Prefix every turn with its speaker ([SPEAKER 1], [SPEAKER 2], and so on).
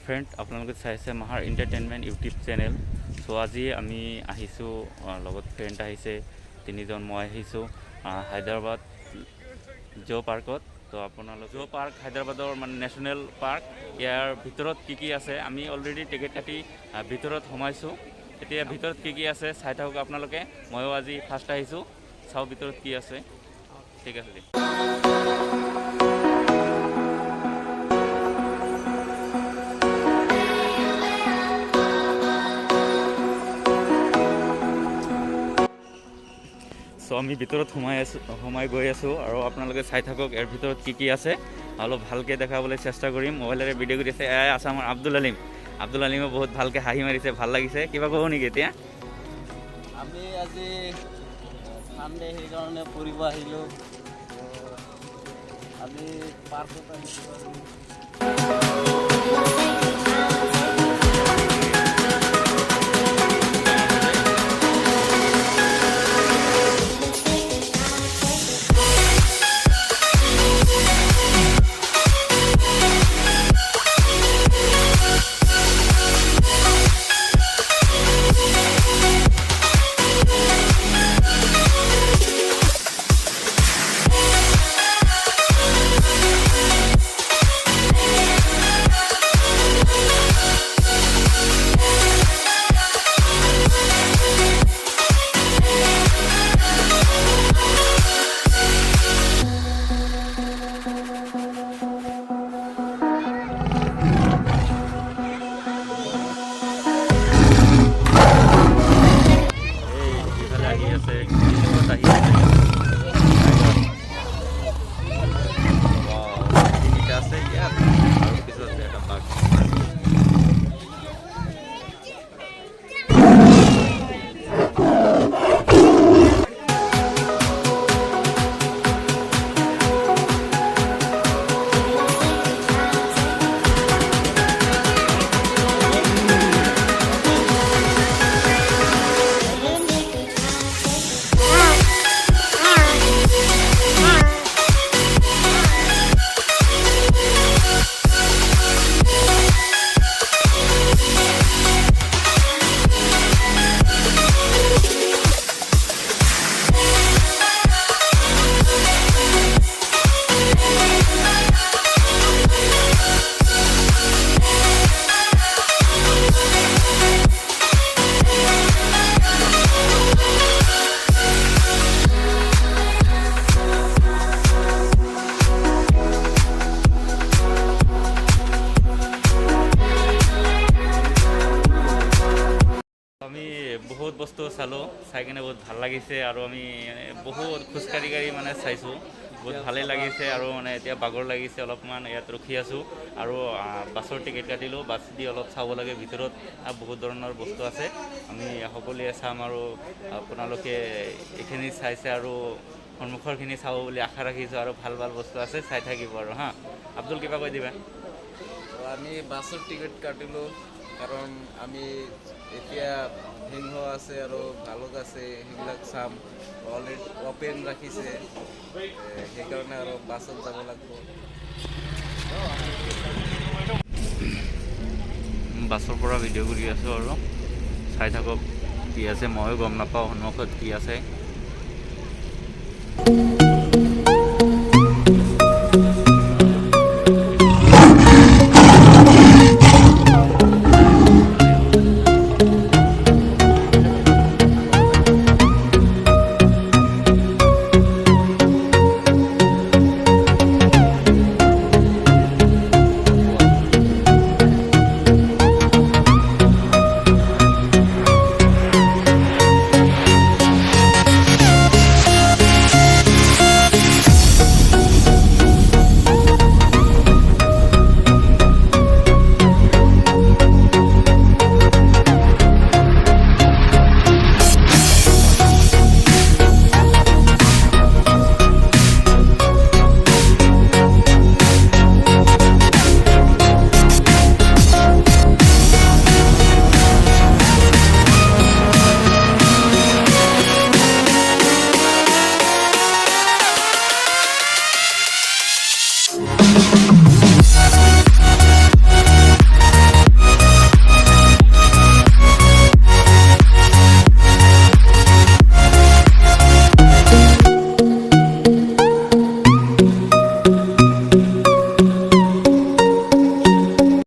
[SPEAKER 1] Friend, আপোনালোকে চাইছে Mahar entertainment YouTube channel. চ' আজি আমি আহিছোঁ, লগত ফ্ৰেণ্ড আহিছে তিনিজন, মই আহিছোঁ হায়দৰাবাদ জু পাৰ্কত। তো আপোনালোক জু পাৰ্ক হায়দৰাবাদৰ মানে নেশ্যনেল পাৰ্ক, ইয়াৰ ভিতৰত কি আছে আমি অলৰেডি টিকেট কাটি ভিতৰত সোমাইছোঁ। এতিয়া ভিতৰত কি আছে চাই থাকক আপোনালোকে। ময়ো আজি ফাৰ্ষ্ট আহিছোঁ, চাওঁ ভিতৰত কি আছে। ঠিক আছে দিয়া। চ' আমি ভিতৰত সোমাই গৈ আছোঁ আৰু আপোনালোকে চাই থাকক ইয়াৰ ভিতৰত কি আছে। অলপ ভালকৈ দেখাবলৈ চেষ্টা কৰিম। মোবাইলেৰে ভিডিঅ' কৰি আছে আছে আমাৰ আব্দুল আলিম। আব্দুল আলিমে বহুত ভালকৈ হাঁহি মাৰিছে, ভাল লাগিছে। কিবা ক'ব নেকি এতিয়া?
[SPEAKER 2] আমি আজি সানডে সেইকাৰণে ফুৰিব আহিলোঁ। আমি পাৰ্কত আহিছোঁ।
[SPEAKER 1] আমি বহুত বস্তু চালোঁ, চাই কিনে বহুত ভাল লাগিছে। আৰু আমি বহুত খোজকাঢ়ি মানে চাইছোঁ, বহুত ভালেই লাগিছে। আৰু মানে এতিয়া বাগৰ লাগিছে অলপমান, ইয়াত ৰখি আছোঁ। আৰু বাছৰ টিকেট কাটিলোঁ, বাছ দি অলপ চাব লাগে ভিতৰত। বহুত ধৰণৰ বস্তু আছে, আমি সকলোৱে চাম। আৰু আপোনালোকে এইখিনি চাইছে আৰু সন্মুখৰখিনি চাব বুলি আশা ৰাখিছোঁ। আৰু ভাল ভাল বস্তু আছে, চাই থাকিব আৰু হা। আব্দুল, কিবা কৈ দিবা?
[SPEAKER 2] আমি বাছৰ টিকেট কাটিলোঁ কাৰণ আমি এতিয়া সিংহ আছে আৰু ভালুক আছে, সেইবিলাক চাম। অলৰেডি অপেন ৰাখিছে, সেইকাৰণে আৰু বাছত যাব লাগিব।
[SPEAKER 1] বাছৰ পৰা ভিডিঅ' কৰি আছোঁ আৰু চাই থাকক কি আছে। ময়ো গম নাপাওঁ সন্মুখত কি আছে।